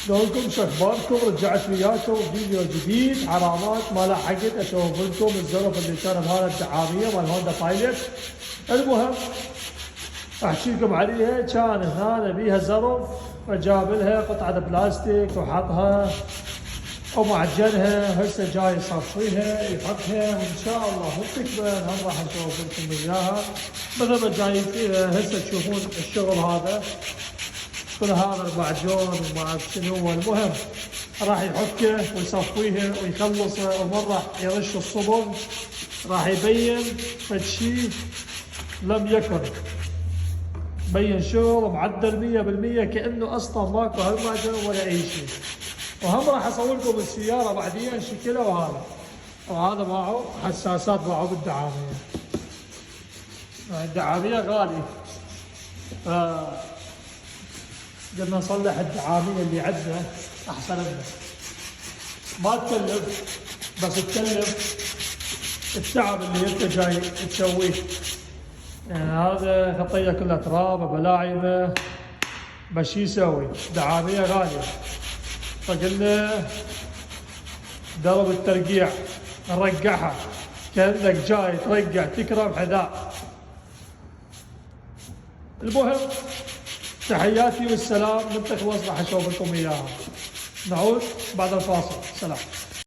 شلونكم شو اخباركم؟ رجعت وياكم فيديو جديد علامات ما لحقت اشوف لكم الزرف اللي كان بهذا الدعاميه مال هوندا بايلوت. المهم احكي لكم عليها. كان هنا بيها زرف فجاب لها قطعه بلاستيك وحطها ومعجنها، هسه جاي يصفيها يحطها وان شاء الله تكبر. هم راح نشوف لكم اياها مثل ما جاي فيها. هسه تشوفون الشغل هذا كل هذا المعجون وما شنو. المهم راح يحكه ويصفيها ويخلصها ومره يرش الصبغ راح يبين فد شيء لم يكن. بين شغل معدل 100% كانه اصلا ماكو هالمعجون ولا اي شيء. وهم راح اصور لكم السياره بعدين شكلها وهذا معه حساسات معه بالدعاميه. الدعاميه غالي قلنا نصلح الدعاميه اللي عندنا احسن منه. ما تكلف بس تكلف التعب اللي انت جاي تسويه. يعني هذا خطيه كلها تراب بلاعبه بس شو يسوي؟ دعاميه غاليه. فقلنا درب الترقيع نرقعها كانك جاي ترقع تكرم حذاء. المهم تحياتي والسلام. من تخلص راح اشوف لكم اياها. نعود بعد الفاصل. سلام.